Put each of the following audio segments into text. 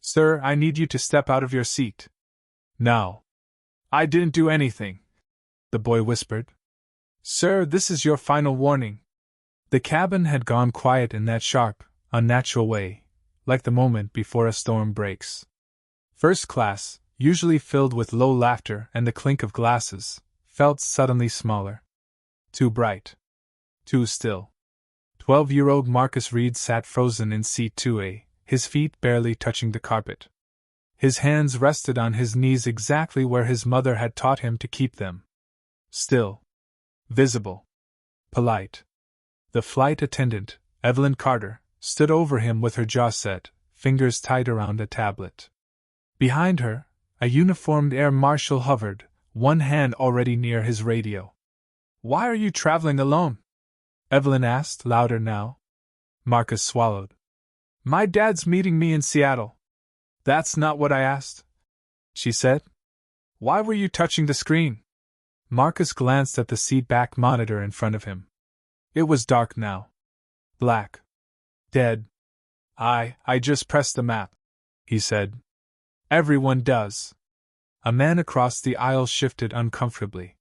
Sir, I need you to step out of your seat. Now. I didn't do anything, the boy whispered. Sir, this is your final warning. The cabin had gone quiet in that sharp, unnatural way, like the moment before a storm breaks. First class, usually filled with low laughter and the clink of glasses, felt suddenly smaller. Too bright. Too still. 12-year-old Marcus Reed sat frozen in seat 2A, his feet barely touching the carpet. His hands rested on his knees exactly where his mother had taught him to keep them. Still. Visible. Polite. The flight attendant, Evelyn Carter, stood over him with her jaw set, fingers tight around a tablet. Behind her, a uniformed air marshal hovered, one hand already near his radio. Why are you traveling alone? Evelyn asked, louder now. Marcus swallowed. My dad's meeting me in Seattle. That's not what I asked, she said. Why were you touching the screen? Marcus glanced at the seat-back monitor in front of him. It was dark now. Black. Dead. I just pressed the map, he said. Everyone does. A man across the aisle shifted uncomfortably.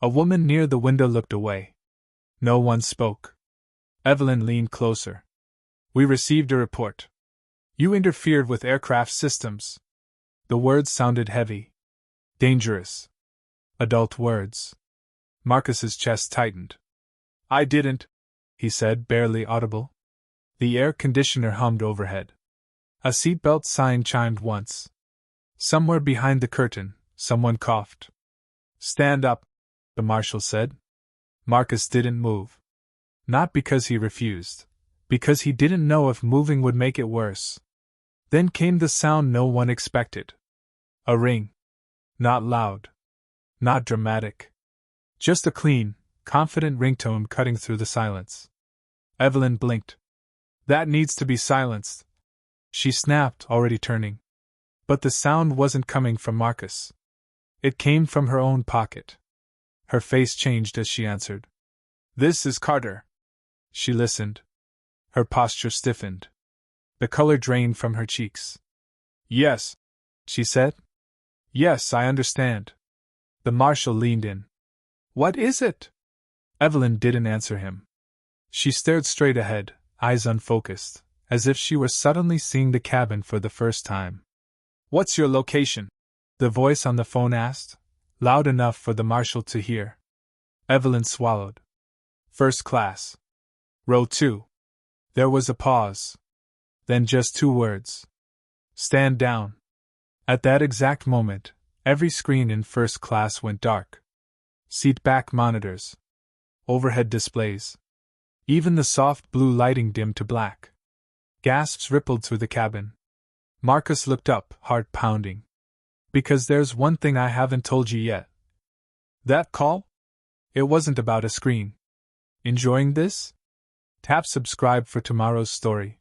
A woman near the window looked away. No one spoke. Evelyn leaned closer. We received a report. You interfered with aircraft systems. The words sounded heavy. Dangerous. Adult words. Marcus's chest tightened. I didn't, he said, barely audible. The air conditioner hummed overhead. A seatbelt sign chimed once. Somewhere behind the curtain, someone coughed. Stand up, the marshal said. Marcus didn't move. Not because he refused, because he didn't know if moving would make it worse. Then came the sound no one expected. A ring. Not loud. Not dramatic. Just a clean, confident ringtone cutting through the silence. Evelyn blinked. That needs to be silenced, she snapped, already turning. But the sound wasn't coming from Marcus. It came from her own pocket. Her face changed as she answered. This is Carter. She listened. Her posture stiffened. The color drained from her cheeks. Yes, she said. Yes, I understand. The marshal leaned in. What is it? Evelyn didn't answer him. She stared straight ahead, eyes unfocused, as if she were suddenly seeing the cabin for the first time. What's your location? The voice on the phone asked, loud enough for the marshal to hear. Evelyn swallowed. First class. Row 2. There was a pause. Then just 2 words. Stand down. At that exact moment, every screen in first class went dark. Seat-back monitors. Overhead displays. Even the soft blue lighting dimmed to black. Gasps rippled through the cabin. Marcus looked up, heart pounding. Because there's one thing I haven't told you yet. That call? It wasn't about a screen. Enjoying this? Tap subscribe for tomorrow's story.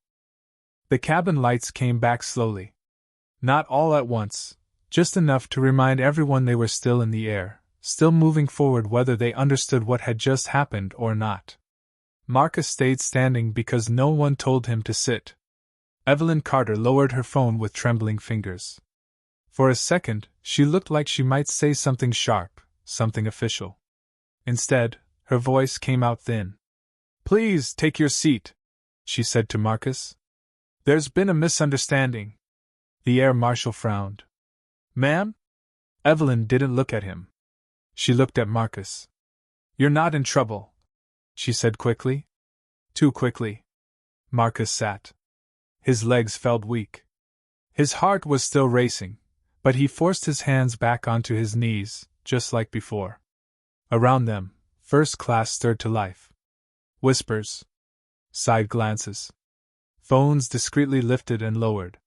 The cabin lights came back slowly. Not all at once, just enough to remind everyone they were still in the air, still moving forward whether they understood what had just happened or not. Marcus stayed standing because no one told him to sit. Evelyn Carter lowered her phone with trembling fingers. For a second, she looked like she might say something sharp, something official. Instead, her voice came out thin. Please take your seat, she said to Marcus. There's been a misunderstanding. The air marshal frowned. Ma'am? Evelyn didn't look at him. She looked at Marcus. You're not in trouble, she said quickly. Too quickly. Marcus sat. His legs felt weak. His heart was still racing, but he forced his hands back onto his knees, just like before. Around them, first class stirred to life. Whispers. Side glances. Phones discreetly lifted and lowered.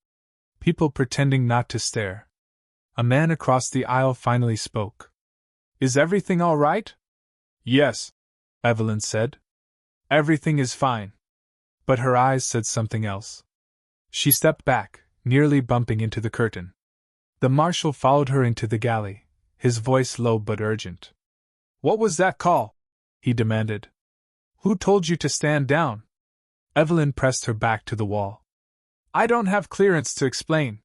People pretending not to stare. A man across the aisle finally spoke. Is everything all right? Yes, Evelyn said. Everything is fine. But her eyes said something else. She stepped back, nearly bumping into the curtain. The marshal followed her into the galley, his voice low but urgent. What was that call? He demanded. Who told you to stand down? Evelyn pressed her back to the wall. I don't have clearance to explain,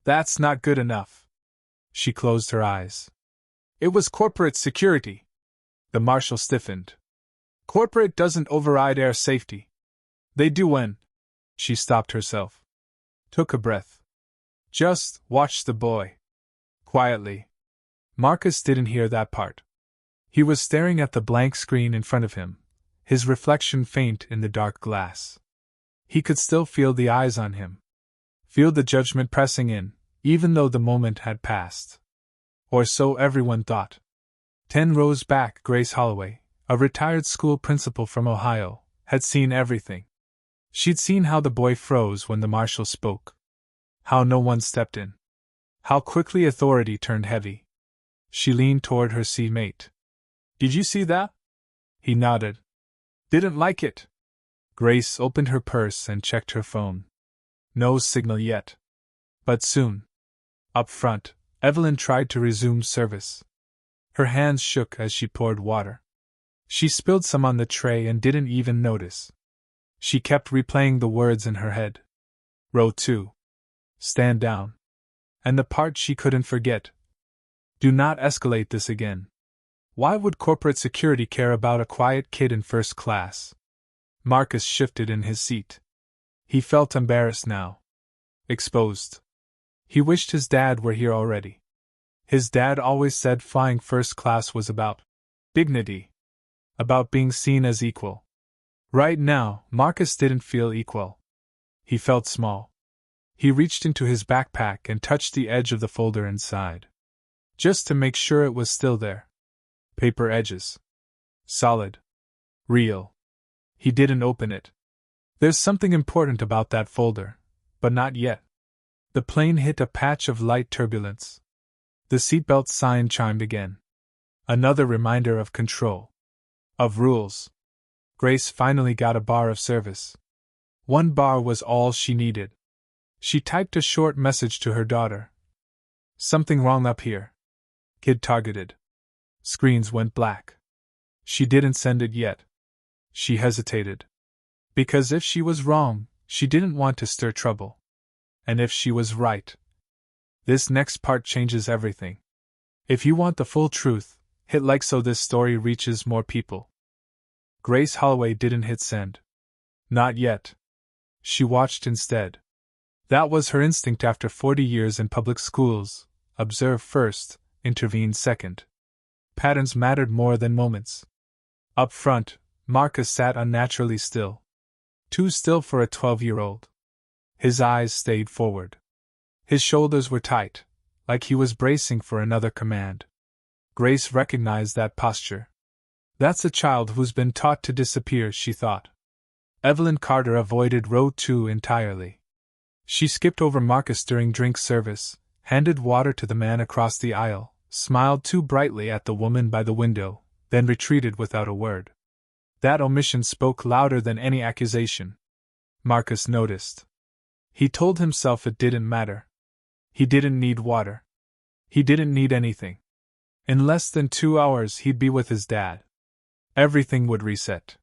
That's not good enough. She closed her eyes. It was corporate security. The marshal stiffened. Corporate doesn't override air safety. They do when. She stopped herself. Took a breath. Just watch the boy. Quietly. Marcus didn't hear that part. He was staring at the blank screen in front of him, his reflection faint in the dark glass. He could still feel the eyes on him. Feel the judgment pressing in, even though the moment had passed. Or so everyone thought. 10 rows back, Grace Holloway, a retired school principal from Ohio, had seen everything. She'd seen how the boy froze when the marshal spoke. How no one stepped in. How quickly authority turned heavy. She leaned toward her seatmate. Did you see that? He nodded. Didn't like it. Grace opened her purse and checked her phone. No signal yet. But soon. Up front, Evelyn tried to resume service. Her hands shook as she poured water. She spilled some on the tray and didn't even notice. She kept replaying the words in her head. Row 2. Stand down. And the part she couldn't forget. Do not escalate this again. Why would corporate security care about a quiet kid in first class? Marcus shifted in his seat. He felt embarrassed now. Exposed. He wished his dad were here already. His dad always said flying first class was about dignity. About being seen as equal. Right now, Marcus didn't feel equal. He felt small. He reached into his backpack and touched the edge of the folder inside. Just to make sure it was still there. Paper edges. Solid. Real. He didn't open it. There's something important about that folder, but not yet. The plane hit a patch of light turbulence. The seatbelt sign chimed again. Another reminder of control. Of rules. Grace finally got a bar of service. 1 bar was all she needed. She typed a short message to her daughter. Something wrong up here. Kid targeted. Screens went black. She didn't send it yet. She hesitated. Because if she was wrong, she didn't want to stir trouble. And if she was right. This next part changes everything. If you want the full truth, hit like so this story reaches more people. Grace Holloway didn't hit send. Not yet. She watched instead. That was her instinct after 40 years in public schools. Observe first, intervene second. Patterns mattered more than moments. Up front, Marcus sat unnaturally still. Too still for a 12-year-old. His eyes stayed forward. His shoulders were tight, like he was bracing for another command. Grace recognized that posture. That's a child who's been taught to disappear, she thought. Evelyn Carter avoided row 2 entirely. She skipped over Marcus during drink service, handed water to the man across the aisle, smiled too brightly at the woman by the window, then retreated without a word. That omission spoke louder than any accusation. Marcus noticed. He told himself it didn't matter. He didn't need water. He didn't need anything. In less than 2 hours he'd be with his dad. Everything would reset.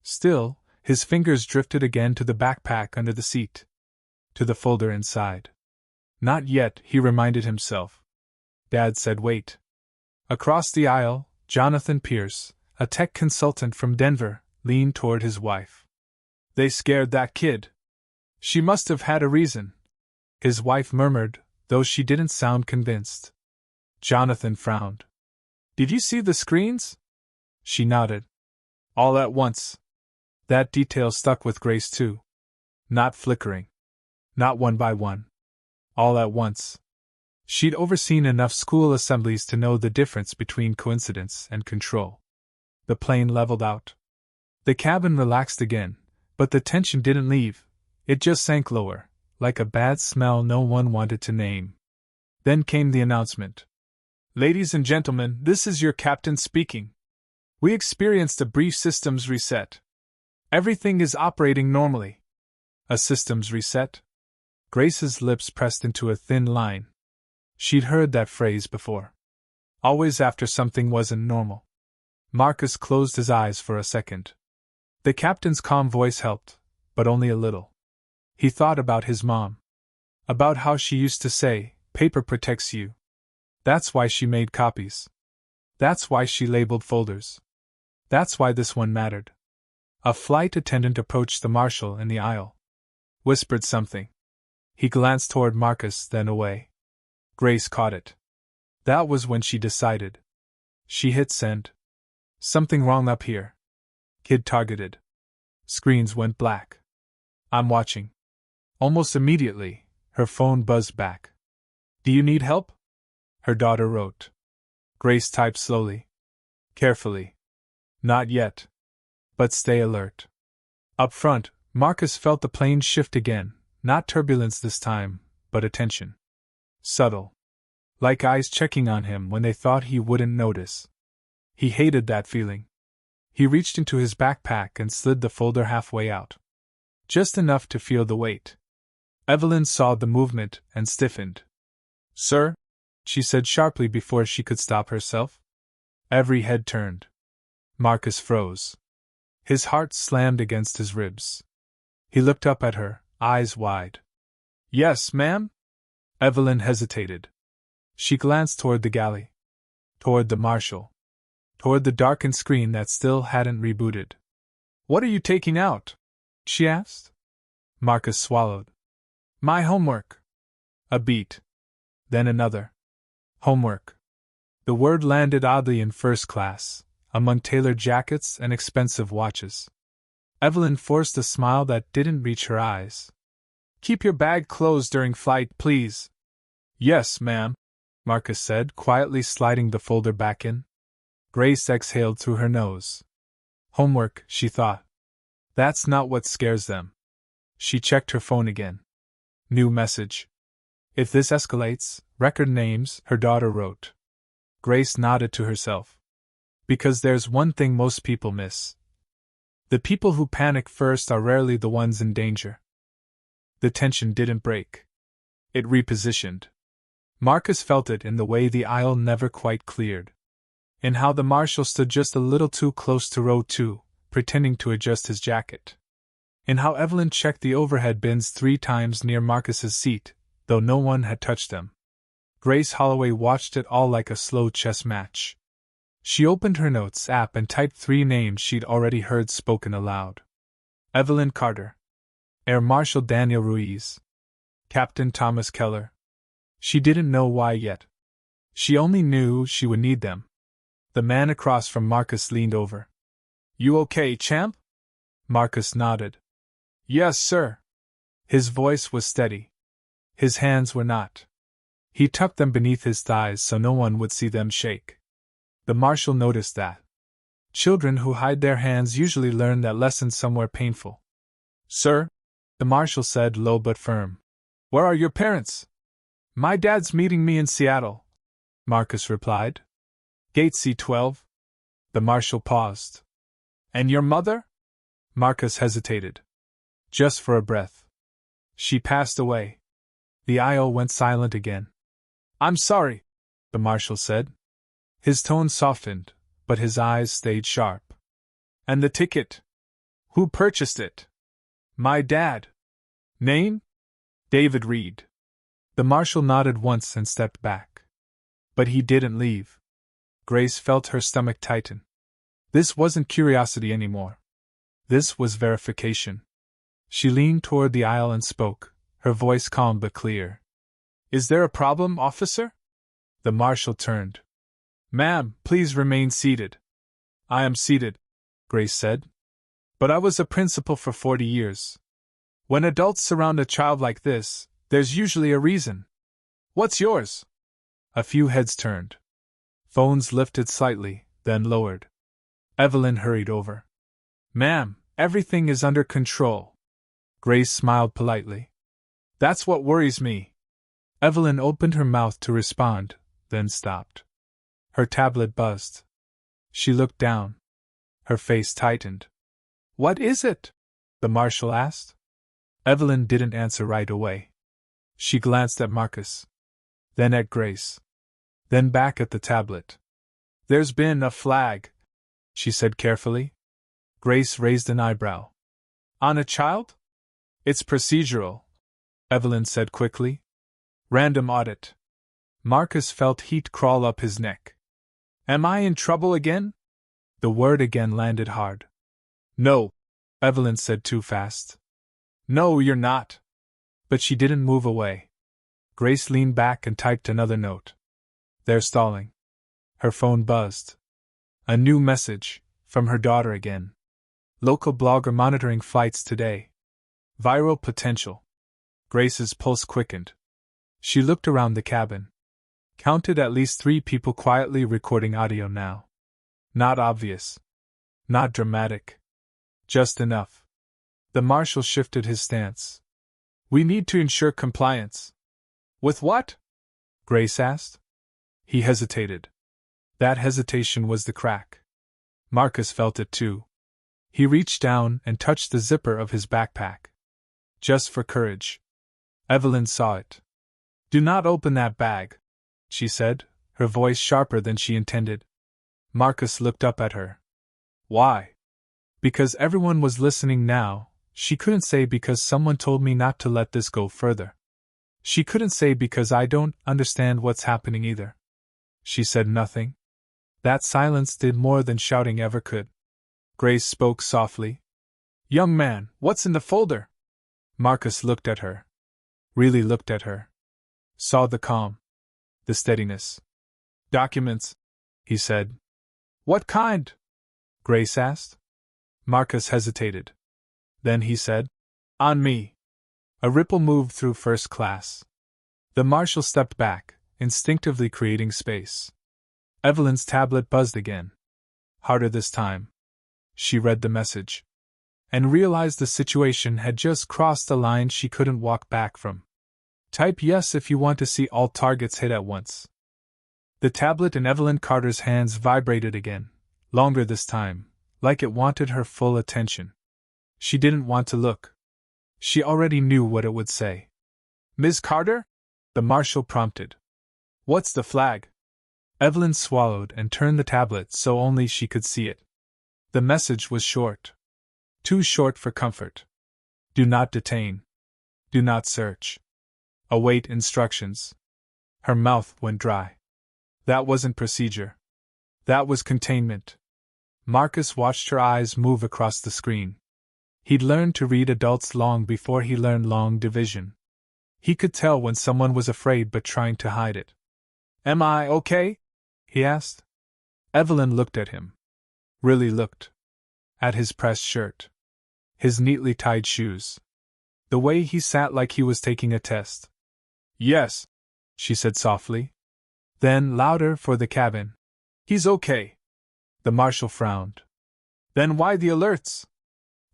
Still, his fingers drifted again to the backpack under the seat. To the folder inside. Not yet, he reminded himself. Dad said wait. Across the aisle, Jonathan Pierce, a tech consultant from Denver, leaned toward his wife. They scared that kid. She must have had a reason. His wife murmured, though she didn't sound convinced. Jonathan frowned. Did you see the screens? She nodded. All at once. That detail stuck with Grace too. Not flickering. Not one by one. All at once. She'd overseen enough school assemblies to know the difference between coincidence and control. The plane leveled out. The cabin relaxed again, but the tension didn't leave. It just sank lower, like a bad smell no one wanted to name. Then came the announcement. Ladies and gentlemen, this is your captain speaking. We experienced a brief systems reset. Everything is operating normally. A systems reset? Grace's lips pressed into a thin line. She'd heard that phrase before. Always after something wasn't normal. Marcus closed his eyes for a second. The captain's calm voice helped, but only a little. He thought about his mom. About how she used to say, paper protects you. That's why she made copies. That's why she labeled folders. That's why this one mattered. A flight attendant approached the marshal in the aisle. Whispered something. He glanced toward Marcus, then away. Grace caught it. That was when she decided. She hit send. Something wrong up here. Kid targeted. Screens went black. I'm watching. Almost immediately, her phone buzzed back. Do you need help? Her daughter wrote. Grace typed slowly. Carefully. Not yet. But stay alert. Up front, Marcus felt the plane shift again, not turbulence this time, but attention. Subtle. Like eyes checking on him when they thought he wouldn't notice. He hated that feeling. He reached into his backpack and slid the folder halfway out. Just enough to feel the weight. Evelyn saw the movement and stiffened. Sir? She said sharply before she could stop herself. Every head turned. Marcus froze. His heart slammed against his ribs. He looked up at her, eyes wide. Yes, ma'am? Evelyn hesitated. She glanced toward the galley. Toward the marshal. Toward the darkened screen that still hadn't rebooted. What are you taking out? She asked. Marcus swallowed. My homework. A beat. Then another. Homework. The word landed oddly in first class, among tailored jackets and expensive watches. Evelyn forced a smile that didn't reach her eyes. Keep your bag closed during flight, please. Yes, ma'am, Marcus said, quietly sliding the folder back in. Grace exhaled through her nose. Homework, she thought. That's not what scares them. She checked her phone again. New message. If this escalates, record names, her daughter wrote. Grace nodded to herself. Because there's one thing most people miss. The people who panic first are rarely the ones in danger. The tension didn't break. It repositioned. Marcus felt it in the way the aisle never quite cleared. In how the marshal stood just a little too close to row 2, pretending to adjust his jacket. In how Evelyn checked the overhead bins 3 times near Marcus's seat, though no one had touched them. Grace Holloway watched it all like a slow chess match. She opened her notes app and typed 3 names she'd already heard spoken aloud. Evelyn Carter. Air Marshal Daniel Ruiz. Captain Thomas Keller. She didn't know why yet. She only knew she would need them. The man across from Marcus leaned over. You okay, champ? Marcus nodded. Yes, sir. His voice was steady. His hands were not. He tucked them beneath his thighs so no one would see them shake. The marshal noticed that. Children who hide their hands usually learn that lesson somewhere painful. Sir, the marshal said low but firm. Where are your parents? My dad's meeting me in Seattle, Marcus replied. Gate C12. The marshal paused. And your mother? Marcus hesitated. Just for a breath. She passed away. The aisle went silent again. I'm sorry, the marshal said. His tone softened, but his eyes stayed sharp. And the ticket? Who purchased it? My dad. Name? David Reed. The marshal nodded once and stepped back. But he didn't leave. Grace felt her stomach tighten. This wasn't curiosity anymore. This was verification. She leaned toward the aisle and spoke, her voice calm but clear. Is there a problem, officer? The marshal turned. Ma'am, please remain seated. I am seated, Grace said. But I was a principal for 40 years. When adults surround a child like this, there's usually a reason. What's yours? A few heads turned. Phones lifted slightly, then lowered. Evelyn hurried over. Ma'am, everything is under control. Grace smiled politely. That's what worries me. Evelyn opened her mouth to respond, then stopped. Her tablet buzzed. She looked down. Her face tightened. What is it? The marshal asked. Evelyn didn't answer right away. She glanced at Marcus. Then at Grace. Then back at the tablet. There's been a flag, she said carefully. Grace raised an eyebrow. On a child? It's procedural. Evelyn said quickly. Random audit. Marcus felt heat crawl up his neck. Am I in trouble again? The word again landed hard. No, Evelyn said too fast. No, you're not. But she didn't move away. Grace leaned back and typed another note. They're stalling. Her phone buzzed. A new message, from her daughter again. Local blogger monitoring flights today. Viral potential. Grace's pulse quickened. She looked around the cabin. Counted at least 3 people quietly recording audio now. Not obvious. Not dramatic. Just enough. The marshal shifted his stance. We need to ensure compliance. With what? Grace asked. He hesitated. That hesitation was the crack. Marcus felt it too. He reached down and touched the zipper of his backpack. Just for courage. Evelyn saw it. Do not open that bag, she said, her voice sharper than she intended. Marcus looked up at her. Why? Because everyone was listening now. She couldn't say because someone told me not to let this go further. She couldn't say because I don't understand what's happening either. She said nothing. That silence did more than shouting ever could. Grace spoke softly. Young man, what's in the folder? Marcus looked at her. Really looked at her. Saw the calm. The steadiness. Documents, he said. What kind? Grace asked. Marcus hesitated. Then he said, On me. A ripple moved through first class. The marshal stepped back, instinctively creating space. Evelyn's tablet buzzed again. Harder this time. She read the message. And realized the situation had just crossed a line she couldn't walk back from. Type yes if you want to see all targets hit at once. The tablet in Evelyn Carter's hands vibrated again, longer this time, like it wanted her full attention. She didn't want to look. She already knew what it would say. Ms. Carter? The marshal prompted. What's the flag? Evelyn swallowed and turned the tablet so only she could see it. The message was short. Too short for comfort. Do not detain. Do not search. Await instructions. Her mouth went dry. That wasn't procedure. That was containment. Marcus watched her eyes move across the screen. He'd learned to read adults long before he learned long division. He could tell when someone was afraid but trying to hide it. Am I okay? He asked. Evelyn looked at him. Really looked. At his pressed shirt. His neatly tied shoes. The way he sat like he was taking a test. Yes, she said softly. Then louder for the cabin. He's okay. The marshal frowned. Then why the alerts?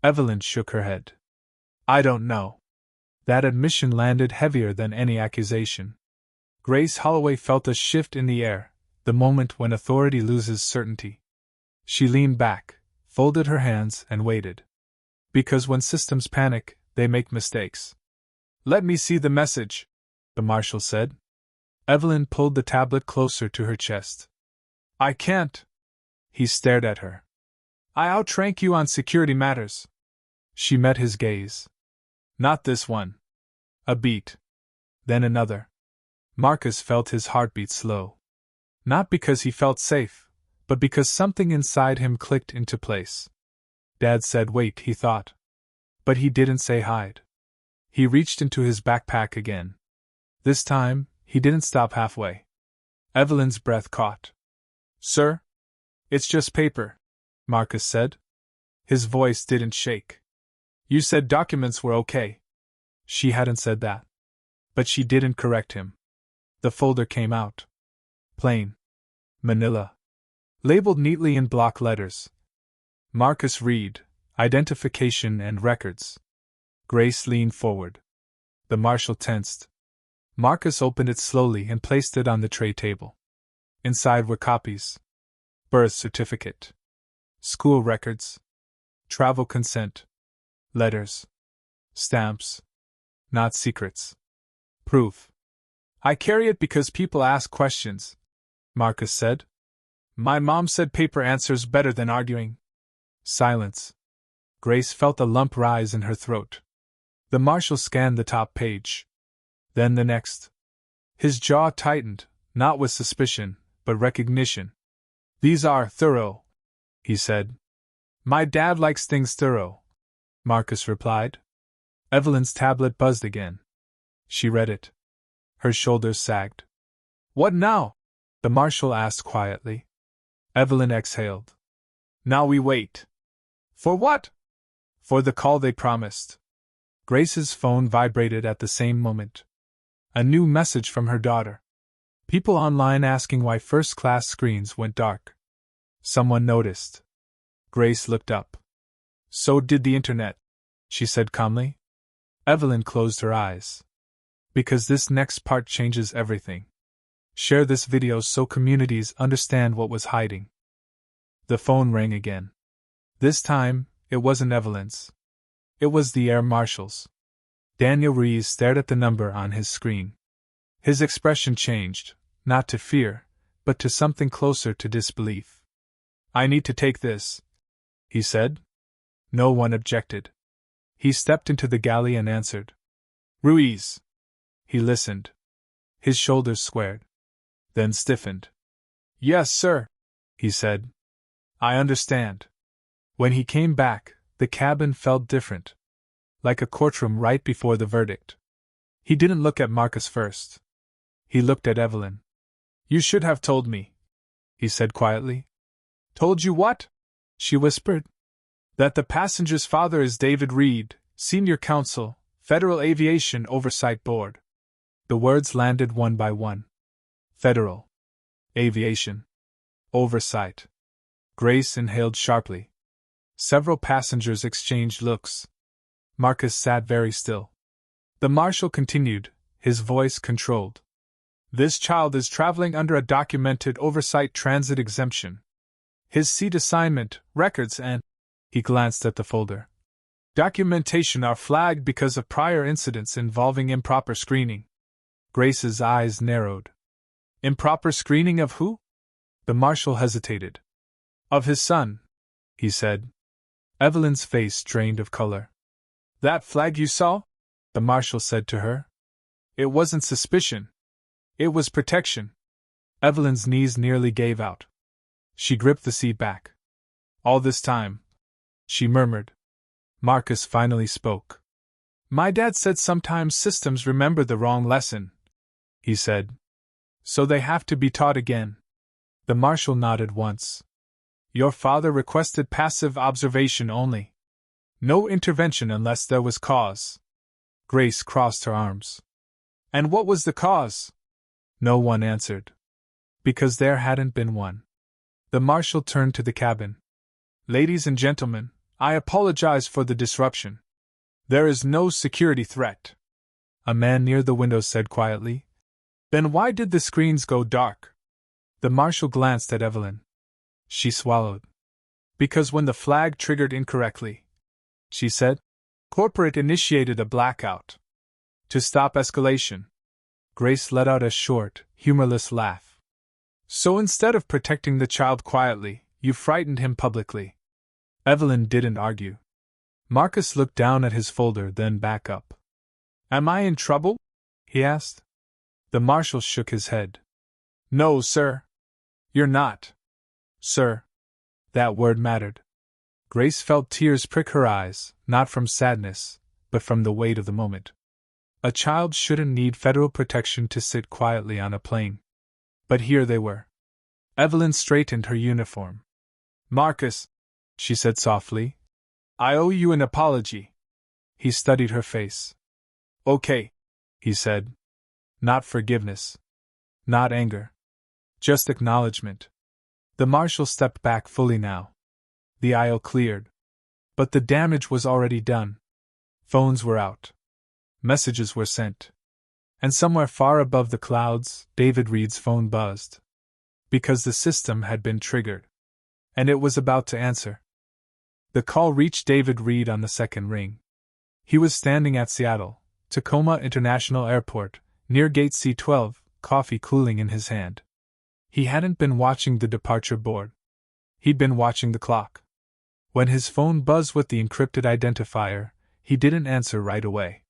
Evelyn shook her head. I don't know. That admission landed heavier than any accusation. Grace Holloway felt a shift in the air, the moment when authority loses certainty. She leaned back, folded her hands, and waited. Because when systems panic, they make mistakes. Let me see the message, the marshal said. Evelyn pulled the tablet closer to her chest. I can't. He stared at her. I outrank you on security matters. She met his gaze. Not this one. A beat. Then another. Marcus felt his heartbeat slow. Not because he felt safe, but because something inside him clicked into place. Dad said wait, he thought. But he didn't say hide. He reached into his backpack again. This time, he didn't stop halfway. Evelyn's breath caught. Sir? It's just paper, Marcus said. His voice didn't shake. You said documents were okay. She hadn't said that. But she didn't correct him. The folder came out. Plain. Manila. Labeled neatly in block letters. Marcus read, Identification and Records. Grace leaned forward. The marshal tensed. Marcus opened it slowly and placed it on the tray table. Inside were copies. Birth certificate. School records. Travel consent. Letters. Stamps. Not secrets. Proof. I carry it because people ask questions, Marcus said. My mom said paper answers better than arguing. Silence. Grace felt a lump rise in her throat. The marshal scanned the top page. Then the next. His jaw tightened, not with suspicion, but recognition. "These are thorough," he said. "My dad likes things thorough," Marcus replied. Evelyn's tablet buzzed again. She read it. Her shoulders sagged. "What now?" the marshal asked quietly. Evelyn exhaled. "Now we wait." "For what?" "For the call they promised." Grace's phone vibrated at the same moment. A new message from her daughter. People online asking why first-class screens went dark. Someone noticed. Grace looked up. "So did the internet," she said calmly. Evelyn closed her eyes. "Because this next part changes everything. Share this video so communities understand what was hiding." The phone rang again. This time, it wasn't Evelyn's. It was the air marshal's. Daniel Rees stared at the number on his screen. His expression changed, not to fear, but to something closer to disbelief. "I need to take this," he said. No one objected. He stepped into the galley and answered. "Ruiz." He listened. His shoulders squared. Then stiffened. "Yes, sir," he said. "I understand." When he came back, the cabin felt different. Like a courtroom right before the verdict. He didn't look at Marcus first. He looked at Evelyn. "You should have told me," he said quietly. "Told you what?" she whispered. "That the passenger's father is David Reed, Senior Counsel, Federal Aviation Oversight Board." The words landed one by one. Federal. Aviation. Oversight. Grace inhaled sharply. Several passengers exchanged looks. Marcus sat very still. The marshal continued, his voice controlled. "This child is traveling under a documented oversight transit exemption. His seat assignment, records, and—" he glanced at the folder. "Documentation are flagged because of prior incidents involving improper screening." Grace's eyes narrowed. "Improper screening of who?" The marshal hesitated. "Of his son," he said. Evelyn's face drained of color. "That flag you saw?" the marshal said to her. "It wasn't suspicion. It was protection." Evelyn's knees nearly gave out. She gripped the seat back. "All this time," she murmured. Marcus finally spoke. "My dad said sometimes systems remember the wrong lesson," he said. "So they have to be taught again." The marshal nodded once. "Your father requested passive observation only. No intervention unless there was cause." Grace crossed her arms. "And what was the cause?" No one answered. Because there hadn't been one. The marshal turned to the cabin. "Ladies and gentlemen, I apologize for the disruption. There is no security threat," a man near the window said quietly. "Then why did the screens go dark?" The marshal glanced at Evelyn. She swallowed. "Because when the flag triggered incorrectly," she said, "corporate initiated a blackout. To stop escalation." Grace let out a short, humorless laugh. "So instead of protecting the child quietly, you frightened him publicly." Evelyn didn't argue. Marcus looked down at his folder, then back up. "Am I in trouble?" he asked. The marshal shook his head. "No, sir. You're not. Sir." That word mattered. Grace felt tears prick her eyes, not from sadness, but from the weight of the moment. A child shouldn't need federal protection to sit quietly on a plane. But here they were. Evelyn straightened her uniform. "Marcus," she said softly, "I owe you an apology." He studied her face. "Okay," he said. "Not forgiveness. Not anger. Just acknowledgement." The marshal stepped back fully now. The aisle cleared. But the damage was already done. Phones were out. Messages were sent. And somewhere far above the clouds, David Reed's phone buzzed. Because the system had been triggered. And it was about to answer. The call reached David Reed on the second ring. He was standing at Seattle, Tacoma International Airport, near Gate C-12, coffee cooling in his hand. He hadn't been watching the departure board. He'd been watching the clock. When his phone buzzed with the encrypted identifier, he didn't answer right away.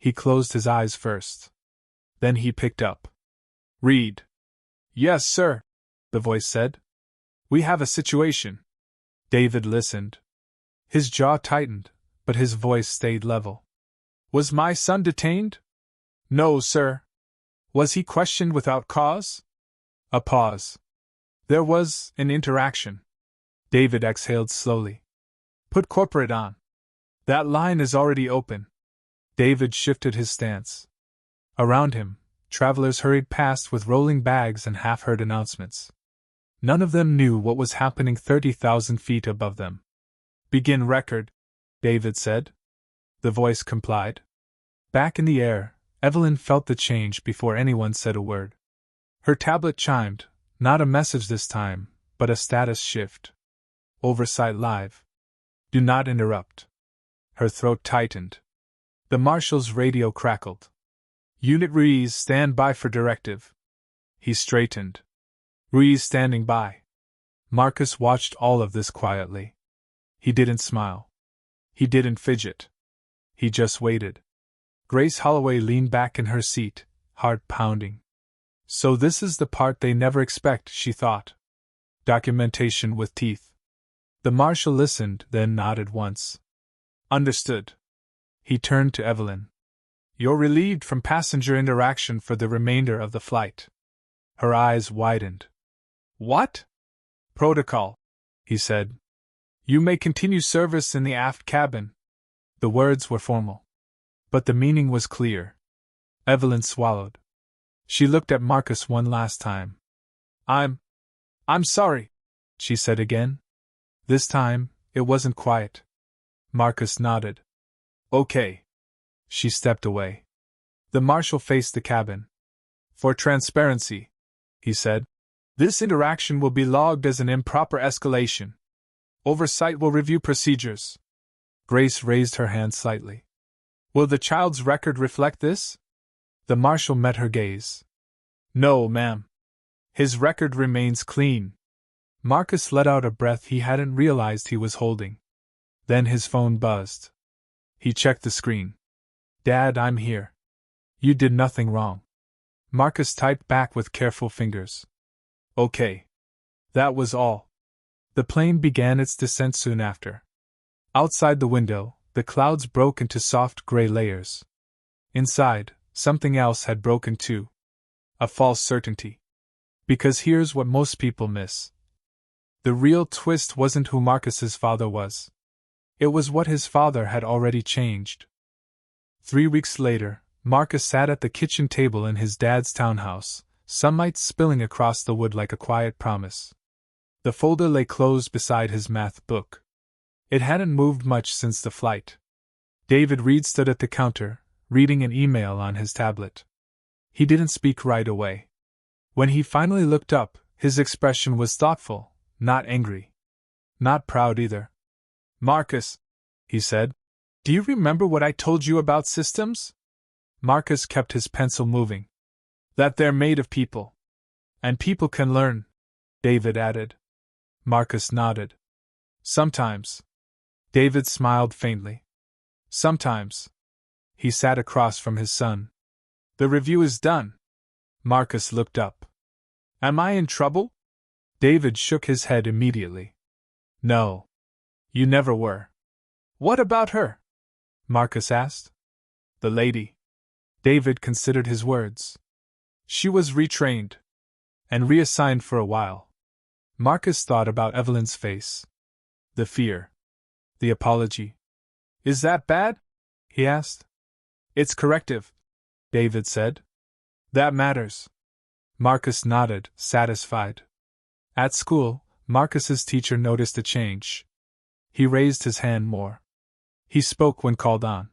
He closed his eyes first. Then he picked up. Read. Yes, sir, the voice said. We have a situation. David listened. His jaw tightened, but his voice stayed level. Was my son detained? No, sir. Was he questioned without cause? A pause. There was an interaction. David exhaled slowly. Put corporate on. That line is already open. David shifted his stance. Around him, travelers hurried past with rolling bags and half-heard announcements. None of them knew what was happening 30,000 feet above them. Begin record, David said. The voice complied. Back in the air, Evelyn felt the change before anyone said a word. Her tablet chimed, not a message this time, but a status shift. Oversight live. Do not interrupt. Her throat tightened. The marshal's radio crackled. Unit Ruiz, stand by for directive. He straightened. Ruiz standing by. Marcus watched all of this quietly. He didn't smile. He didn't fidget. He just waited. Grace Holloway leaned back in her seat, heart pounding. So this is the part they never expect, she thought. Documentation with teeth. The marshal listened, then nodded once. Understood. He turned to Evelyn. You're relieved from passenger interaction for the remainder of the flight. Her eyes widened. What? Protocol, he said. You may continue service in the aft cabin. The words were formal. But the meaning was clear. Evelyn swallowed. She looked at Marcus one last time. I'm sorry, she said again. This time, it wasn't quiet. Marcus nodded. Okay. She stepped away. The marshal faced the cabin. For transparency, he said, this interaction will be logged as an improper escalation. Oversight will review procedures. Grace raised her hand slightly. Will the child's record reflect this? The marshal met her gaze. No, ma'am. His record remains clean. Marcus let out a breath he hadn't realized he was holding. Then his phone buzzed. He checked the screen. Dad, I'm here. You did nothing wrong. Marcus typed back with careful fingers. Okay. That was all. The plane began its descent soon after. Outside the window, the clouds broke into soft gray layers. Inside, something else had broken too. A false certainty. Because here's what most people miss. The real twist wasn't who Marcus's father was. It was what his father had already changed. 3 weeks later, Marcus sat at the kitchen table in his dad's townhouse, sunlight spilling across the wood like a quiet promise. The folder lay closed beside his math book. It hadn't moved much since the flight. David Reed stood at the counter, reading an email on his tablet. He didn't speak right away. When he finally looked up, his expression was thoughtful, not angry. Not proud either. Marcus, he said, do you remember what I told you about systems? Marcus kept his pencil moving. That they're made of people. And people can learn, David added. Marcus nodded. Sometimes. David smiled faintly. Sometimes. He sat across from his son. The review is done. Marcus looked up. Am I in trouble? David shook his head immediately. No. You never were. What about her? Marcus asked. The lady. David considered his words. She was retrained. And reassigned for a while. Marcus thought about Evelyn's face. The fear. The apology. Is that bad? He asked. It's corrective, David said. That matters. Marcus nodded, satisfied. At school, Marcus's teacher noticed a change. He raised his hand more. He spoke when called on.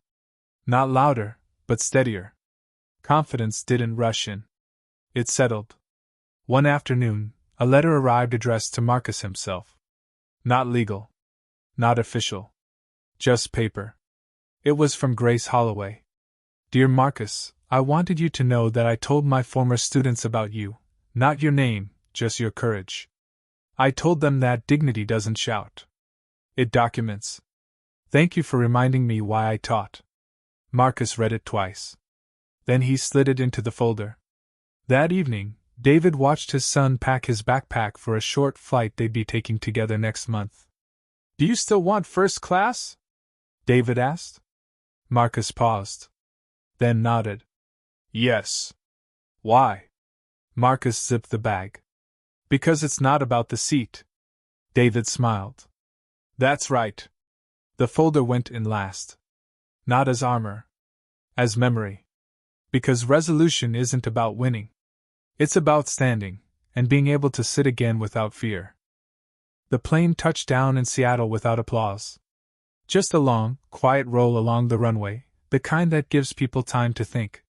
Not louder, but steadier. Confidence didn't rush in. It settled. One afternoon, a letter arrived addressed to Marcus himself. Not legal. Not official. Just paper. It was from Grace Holloway. Dear Marcus, I wanted you to know that I told my former students about you, not your name, just your courage. I told them that dignity doesn't shout. It documents. Thank you for reminding me why I taught. Marcus read it twice. Then he slid it into the folder. That evening, David watched his son pack his backpack for a short flight they'd be taking together next month. Do you still want first class? David asked. Marcus paused. Then nodded. Yes. Why? Marcus zipped the bag. Because it's not about the seat. David smiled. That's right. The folder went in last. Not as armor. As memory. Because resolution isn't about winning. It's about standing, and being able to sit again without fear. The plane touched down in Seattle without applause. Just a long, quiet roll along the runway, the kind that gives people time to think.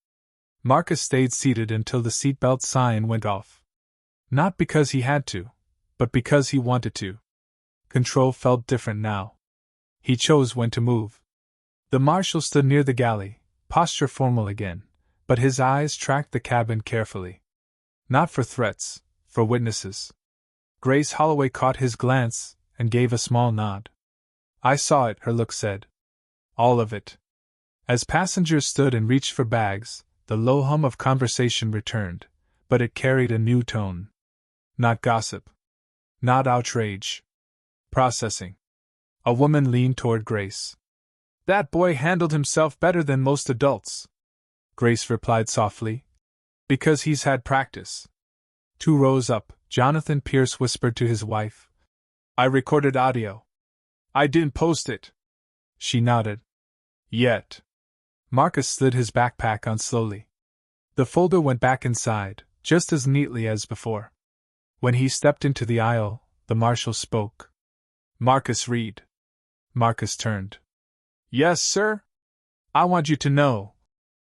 Marcus stayed seated until the seatbelt sign went off. Not because he had to, but because he wanted to. Control felt different now. He chose when to move. The marshal stood near the galley, posture formal again, but his eyes tracked the cabin carefully. Not for threats, for witnesses. Grace Holloway caught his glance and gave a small nod. I saw it, her look said. All of it. As passengers stood and reached for bags, the low hum of conversation returned, but it carried a new tone. Not gossip. Not outrage. Processing. A woman leaned toward Grace. That boy handled himself better than most adults. Grace replied softly. Because he's had practice. 2 rows up, Jonathan Pierce whispered to his wife. I recorded audio. I didn't post it. She nodded. Yet. Marcus slid his backpack on slowly. The folder went back inside, just as neatly as before. When he stepped into the aisle, the marshal spoke. Marcus Reed. Marcus turned. Yes, sir? I want you to know,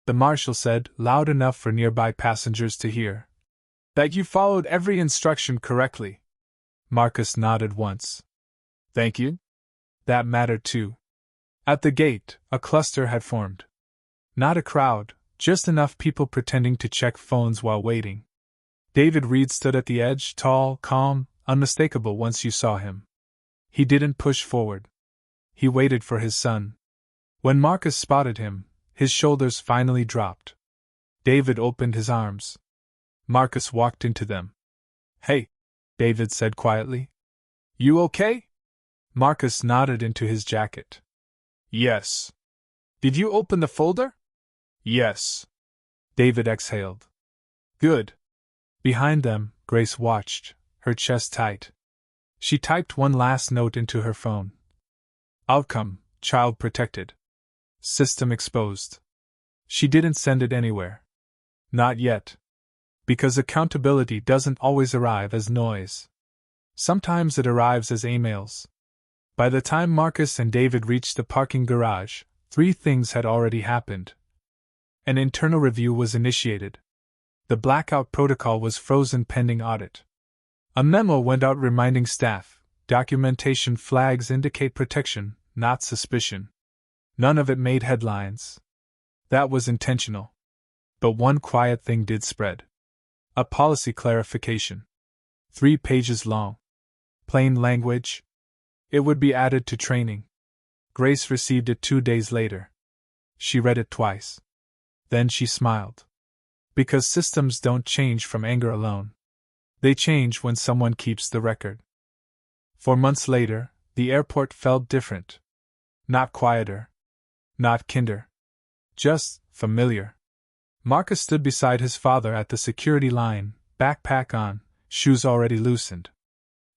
the marshal said, loud enough for nearby passengers to hear, that you followed every instruction correctly. Marcus nodded once. Thank you. That mattered too. At the gate, a cluster had formed. Not a crowd, just enough people pretending to check phones while waiting. David Reed stood at the edge, tall, calm, unmistakable once you saw him. He didn't push forward. He waited for his son. When Marcus spotted him, his shoulders finally dropped. David opened his arms. Marcus walked into them. Hey, David said quietly. You okay? Marcus nodded into his jacket. Yes. Did you open the folder? Yes. David exhaled. Good. Behind them, Grace watched, her chest tight. She typed one last note into her phone. Outcome, child protected. System exposed. She didn't send it anywhere. Not yet. Because accountability doesn't always arrive as noise. Sometimes it arrives as emails. By the time Marcus and David reached the parking garage, 3 things had already happened. An internal review was initiated. The blackout protocol was frozen pending audit. A memo went out reminding staff, documentation flags indicate protection, not suspicion. None of it made headlines. That was intentional. But one quiet thing did spread. A policy clarification. 3 pages long. Plain language. It would be added to training. Grace received it 2 days later. She read it twice. Then she smiled. Because systems don't change from anger alone. They change when someone keeps the record. 4 months later, the airport felt different. Not quieter. Not kinder. Just familiar. Marcus stood beside his father at the security line, backpack on, shoes already loosened.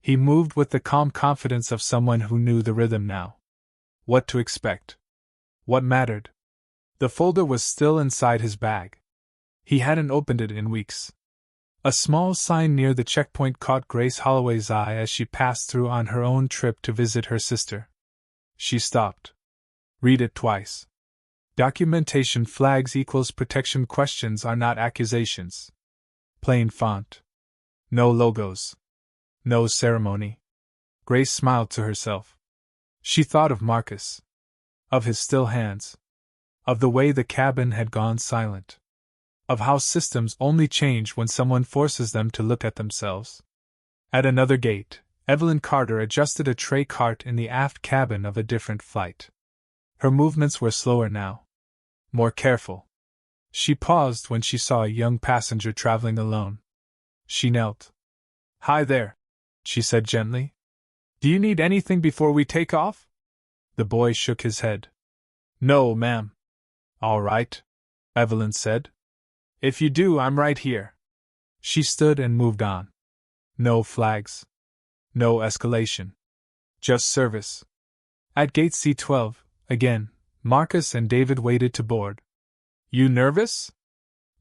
He moved with the calm confidence of someone who knew the rhythm now. What to expect. What mattered. The folder was still inside his bag. He hadn't opened it in weeks. A small sign near the checkpoint caught Grace Holloway's eye as she passed through on her own trip to visit her sister. She stopped. Read it twice. Documentation flags equals protection questions are not accusations. Plain font. No logos. No ceremony. Grace smiled to herself. She thought of Marcus. Of his still hands. Of the way the cabin had gone silent. Of how systems only change when someone forces them to look at themselves. At another gate, Evelyn Carter adjusted a tray cart in the aft cabin of a different flight. Her movements were slower now. more careful. She paused when she saw a young passenger traveling alone. She knelt. "Hi there," she said gently. "Do you need anything before we take off?" The boy shook his head. "No, ma'am." "All right," Evelyn said. "If you do, I'm right here." She stood and moved on. No flags. No escalation. Just service. At gate C12, again, Marcus and David waited to board. "You nervous?"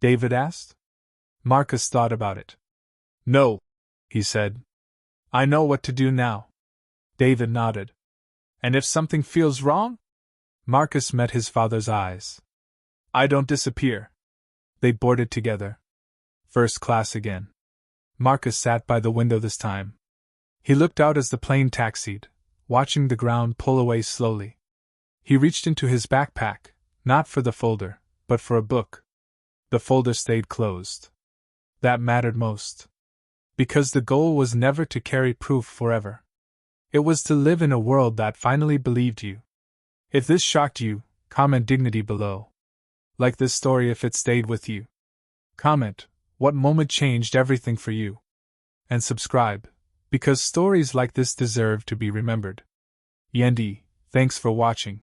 David asked. Marcus thought about it. "No," he said. "I know what to do now." David nodded. "And if something feels wrong?" Marcus met his father's eyes. "I don't disappear." They boarded together. First class again. Marcus sat by the window this time. He looked out as the plane taxied, watching the ground pull away slowly. He reached into his backpack, not for the folder, but for a book. The folder stayed closed. That mattered most. Because the goal was never to carry proof forever. It was to live in a world that finally believed you. If this shocked you, comment dignity below. Like this story if it stayed with you. Comment, what moment changed everything for you? And subscribe, because stories like this deserve to be remembered. Yendi, thanks for watching.